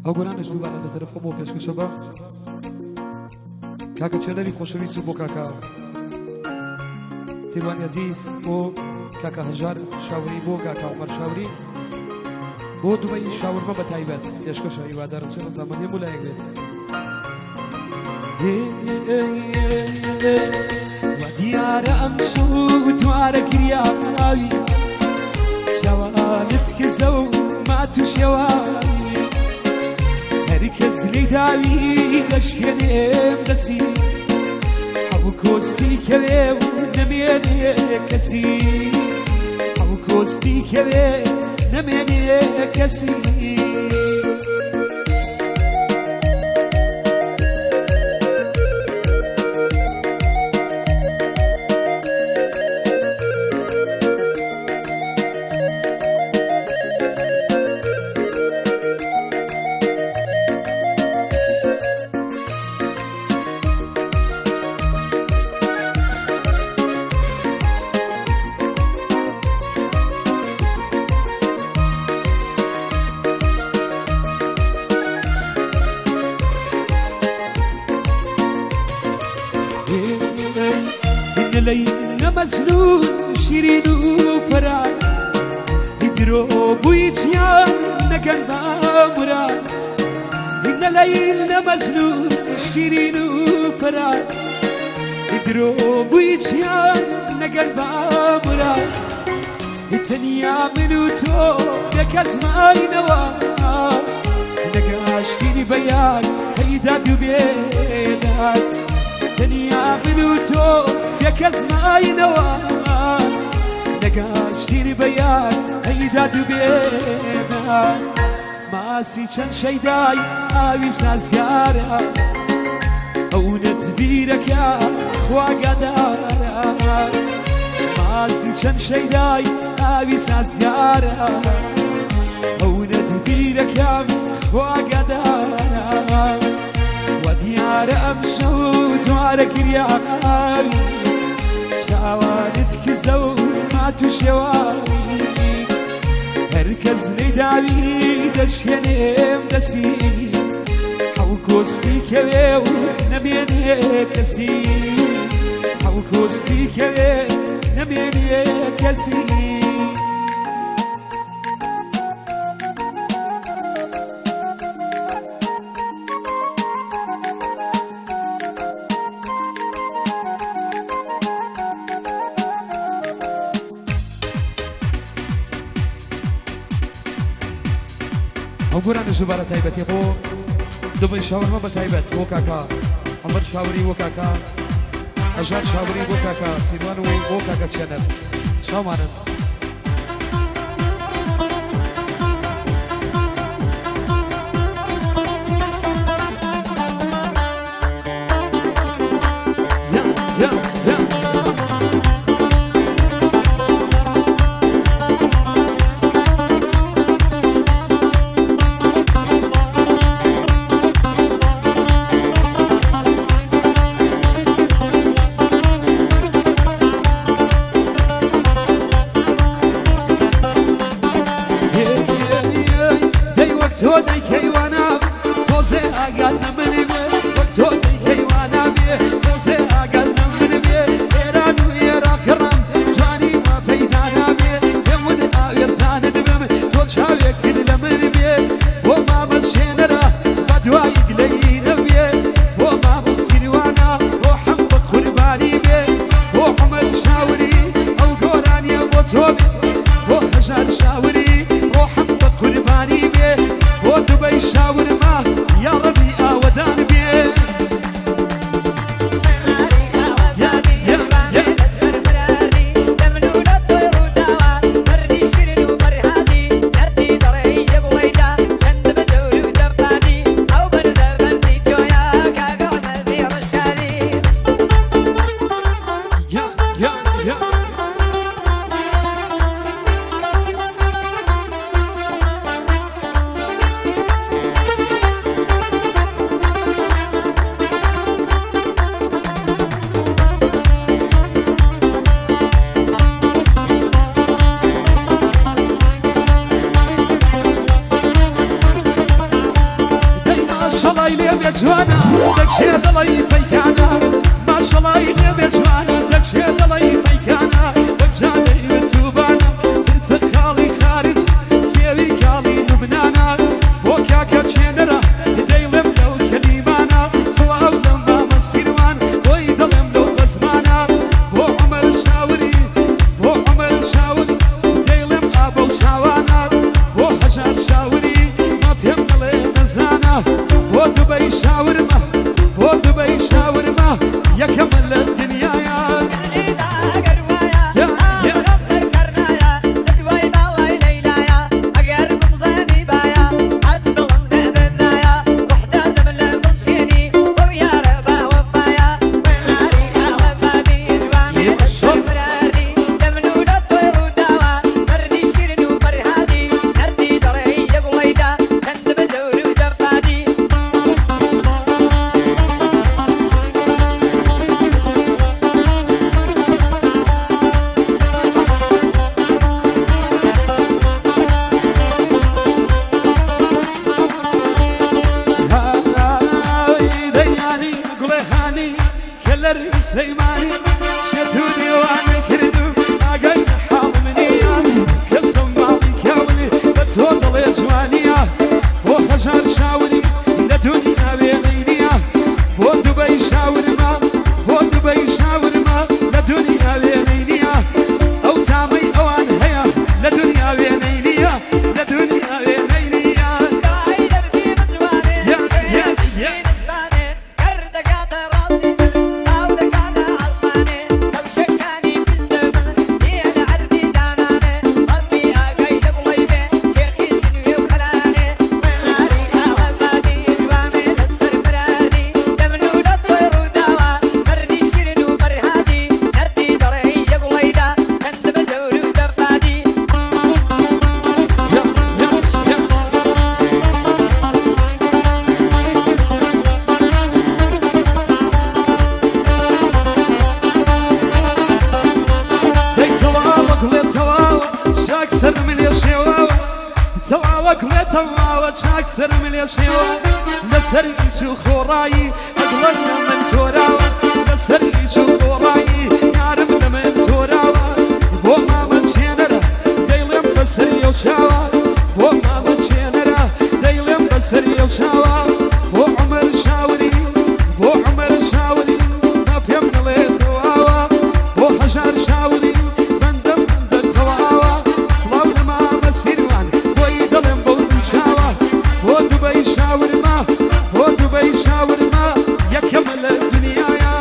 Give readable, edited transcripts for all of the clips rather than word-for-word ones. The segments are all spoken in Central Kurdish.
ئەو گۆرانش دووبارە لە تەرەف خۆم بۆ پێشکەشە بە کاکە چێلەری خۆشەویست و بۆ کاکە سیروان عەزیز بۆ کاکە هەژار شاوری بۆ کاکە عومەر شاوری بۆ دوبەی شاورمە بە تایبەت پێشکەشە هیوادارم چێ ڕەزامەندی هەموو لایەک بێت وا دیارە ئەم شەو دوارە گریاوی شەوانت کردە و مات و شێواوی هەر کەس لێی داوی لەشکێنێم دەسی هەموو کۆستی کەوێ و نەمێنێ کەسی هەموو کۆستی کەوێ نەمێنێ کەسی ليلى مجنون شيرين وفرح يدرب ويجيان نقل مراد إن ليلى مجنون شيرين وفرح يدرب ويجيان نقل مراد الدنيا منو تو نكز ما ينوى نقاشكيني بيان هيدا دبيلات الدنيا منو تو يكز ما ينوى نقاشتيني بيان هيدا دبينا ماسي چند شيداي آوي سازگارا او ندبيرك يا خوا قدارا ماسي چند شيداي آوي سازگارا او ندبيرك يا خوا قدارا وديار أمشو دوار كرياري شاوانت كزو ماتو شواوي هركز لداوي دشكنيم دسي حو كوستي كويو نميني كسي حو كوستي كويو نميني كسي ئەوگۆرانە ژوبارە تایبەتی بۆ دوبەی شاورمە بە تایبەت بۆ کاکە عومەر شاوری بۆ کاکە هەژار شاوری بۆ کاکە سیروان و بۆ کاکە چێنەر شاومانن جوانا دكشي ضلي بيكانا ما شاء الله يغيب جوانا دكشي ضلي بيكانا وجاني وتوبانا درت خالي خارج سيوي كالي لبنانا بوكاكا تشينرا دايلم لو كليمانا صلاة لما مسيروان ويدلم لو بزمانا بو عمر شاوري بو عمر شاوري دايلم ابو شاوانا بو حجر شاوري ما فهمنا لي نزانا بو دبي شاورما بو دبي شاورما يا كمل الدنيا يا سليماني شتوني وانا كردو اقل حال مني كسم مالي كوني بتوضل يا جوانيا بو حجر شاوري لدنيا بينينيا بو دبي شاورما بو دبي شاورما لدنيا بينينيا او تامي اوان هيا لدنيا بينينيا لدنيا بينينيا أكثر من يشيوة لسري شو رايي أقلنا من توراوة لسري شو رايي يعرفنا من توراوة بو ما من شينرا دايلم بسري وشاوة بو ما من شينرا دايلم بسري وشاوة بو عمر شاوري بو عمر شاوري ما فهمنا ليه تواوة بو حجر شاوري بندم بندم تواوة صلاة لما مسيروان ويدلم بوشاوة بو دبي شاورما بو دبي شاورما يا كمل الدنيا يا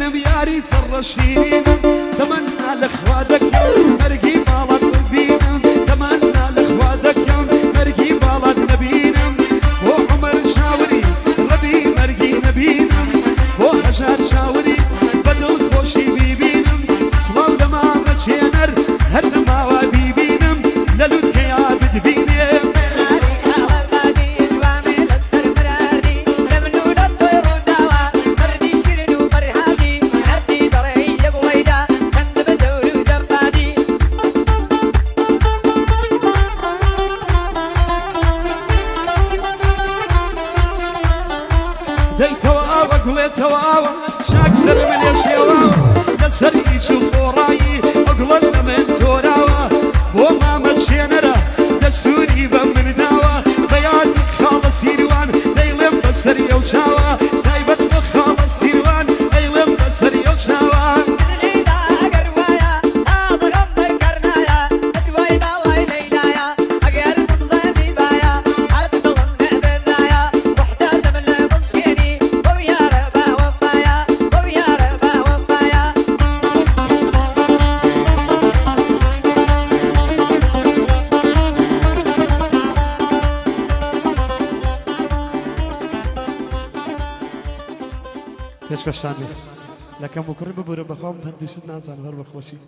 بياري سر الشيرين تمنى لاخواتك مرقي مالك بينا تمنى لاخواتك هەر شاوری بەدڵ خۆشی بیبینم سڵاو دەمامە چێنەر هەر نەماوە بیبینم لە لوتکەیا بتبینێم دەیتەواوە گوڵێتەواوە چاک سەر منێ شێواوە لەسەر هیچ و خۆڕایی ئەگوڵەت لە من تۆراوە بۆ مامە چێنەرە دەستوری بە من داوە بەیان خاڵە سیروان دەیڵێم بەسەری ئەو چاوە تایبەت بە خاڵە سیروان دەیڵێم بەسەری ئەو چاوە پێشکەشتان لێ لەکەم و کوڕی ببوورە بەخۆم هەندووشت نازانم هەر بەخۆشی